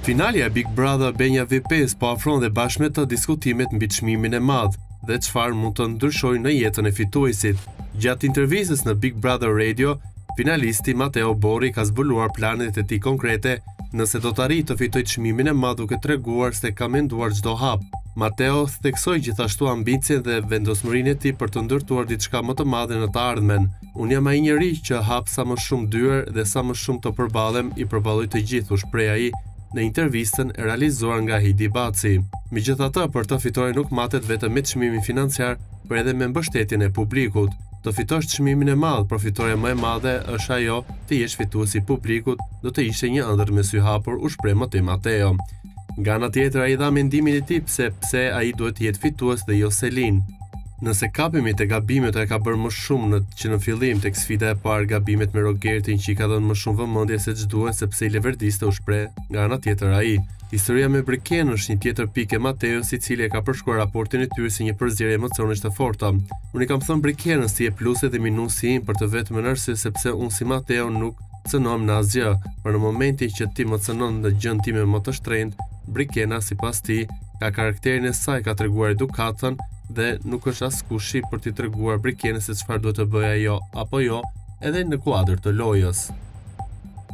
Finalja e Big Brother Benja V5 po afron dhe bashkë me të diskutimet mbi çmimin e madh dhe çfarë mund të ndryshojë në jetën e fituesit. Gjatë intervistës në Big Brother Radio, finalisti Matteo Borri ka zbuluar planet e tij konkrete nëse do të arrijë të fitojë çmimin e madh duke treguar se ka menduar çdo hap. Matteo theksoi gjithashtu ambicien dhe vendosmërinë e tij për të ndërtuar diçka më të madhe në të ardhmen. Unë jam ai njeri që hap sa më shumë dyer dhe sa më shumë të përballem i përballoj të gjithë, u shpreh ai në intervistën e realizuar nga Hidi Baci. Megjithatë, për të fituar nuk matet vetëm me çmimin financiar, por edhe me mbështetjen e publikut. Të fitosh çmimin e madh, por fitoria më e madhe është ajo të jesh fituesi i publikut, do të ishte një ëndër me sy hapur, u shpreh më tej Matteo. Nga ana tjetër, ai dha mendimin e tij pse ai duhet të jetë fitues dhe jo Selin. Nëse kapemi te gabimet e ka bërë më shumë që në fillim tek sfida e parë gabimet me Rogertin që i ka dhënë më shumë vëmendje se ç'duhet sepse i leverdiste, u shpreh nga ana tjetër ai. Historia me Briken është një tjetër pikë e Mateos, i cili e ka përshkruar raportin e tyre si një përzierje emocionesh të forta. Unë kam thënë Brikenës si e pluse dhe minusi im për të vetëm arsye sepse unë si Mateo nuk cënohem në asgjë, por në momentin që ti më cënon në gjën time më të shtrenjtë, Brikena sipas tij ka karakterin e saj, ka treguar edukatën dhe nuk është askushi për t'i treguar Brikenës se çfarë duhet të bëjë ajo apo jo, edhe në kuadër të lojës.